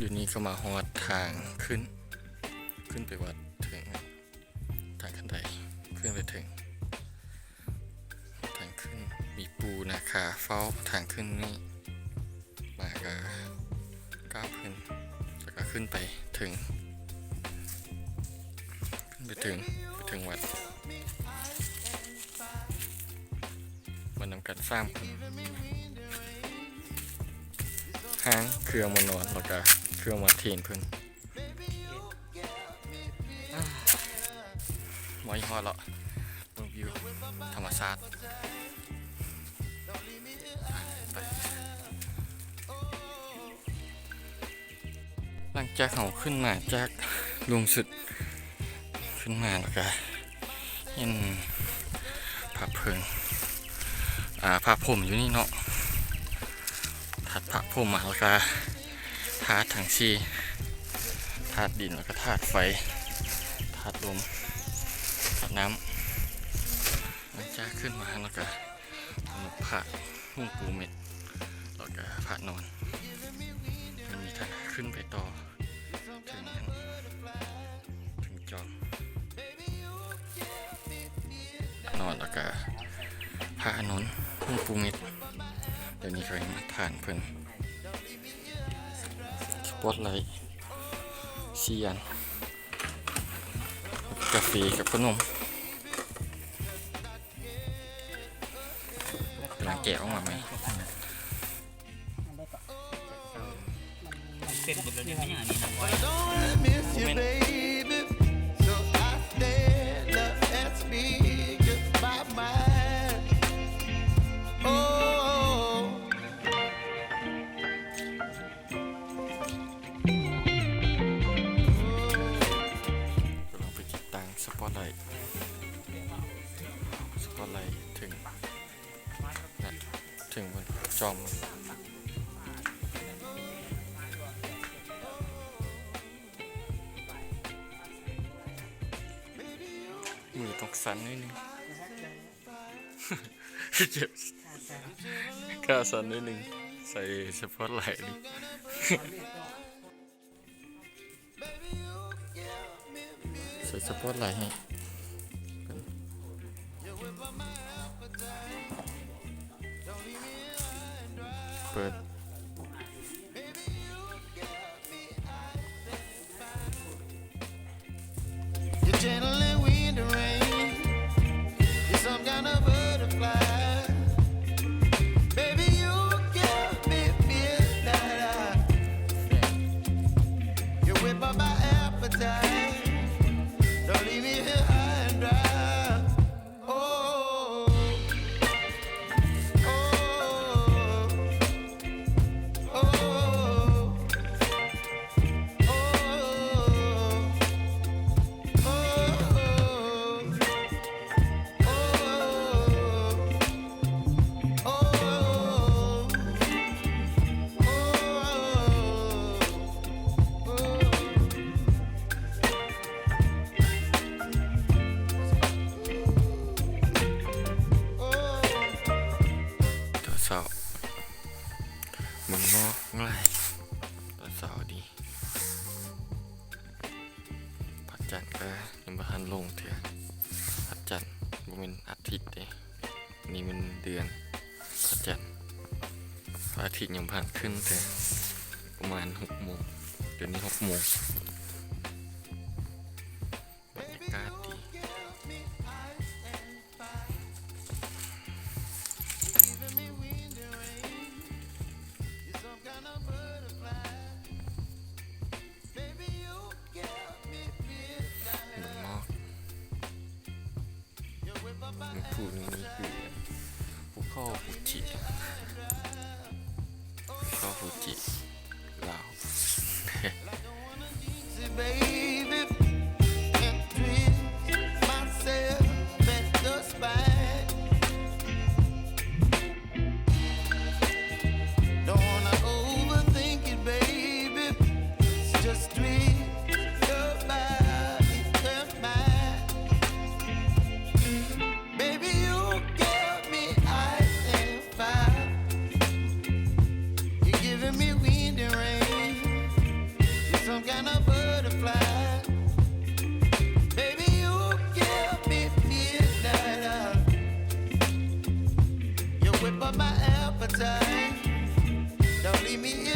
อยู่นี่ก็มาฮอดทางขึ้นไปวัดถึงทางขั้นใดขึ้นไปถึงทางขึ้นมีปูนะคะเฝ้าทางขึ้นนี่มาก็ก้าวขึ้นแล้วก็ขึ้นไปถึงวัดมันนำกันสร้างห้างเครื่องมานอนแล้วก็เครื่องมาเทนเพิ่นมอยฮอดแล้วเบิ่งวิวธรรมชาติหลังจากเขาขึ้นมาจากลุงสุดขึ้นมาแล้วก็เห็นพระเพิงพระพรหมอยู่นี่เนาะถัดพระพรหมมาแล้วก็ธาตุทั้งสี่ธาตุดินแล้วก็ธาตุไฟธาตุลมธาตุน้ำหลังจากขึ้นมาแล้วก็พระหุ่งปูเม็ดแล้วก็พระนอนมันมีทางขึ้นไปต่อถึงจอมนอนแล้วก็พระนนท์หุ่งปูเม็ดเดี๋ยวนี้เคยมาทานเพิ่นสปอตไลท์4 อันกาแฟกับขนมกำลังแกะออกมาไหมเป็นบทเรียนอย่างนี้นะว่าสปอตไลท์ถึงบนจอมมือตกสันนิดนึง เจ็บกล้าสันนิดนึงใส่สปอตไลท์ดิใส่สปอตไลท์ให้เปิดเสามันมอกง่ายตอนเสาดีพัดจันทร์ก็ยังบ่ทันลงเถอะพัดจันทร์บ่แม่นอาทิตย์เด้นี่มันเดือนพัดจันทร์อาทิตย์ยังผ่านขึ้นแต่ประมาณ6 โมงเดี๋ยวนี้6 โมงบรรยากาศดีภูนี้คือภูเขาฟูจิลาว giving me my appetite. Don't leave me here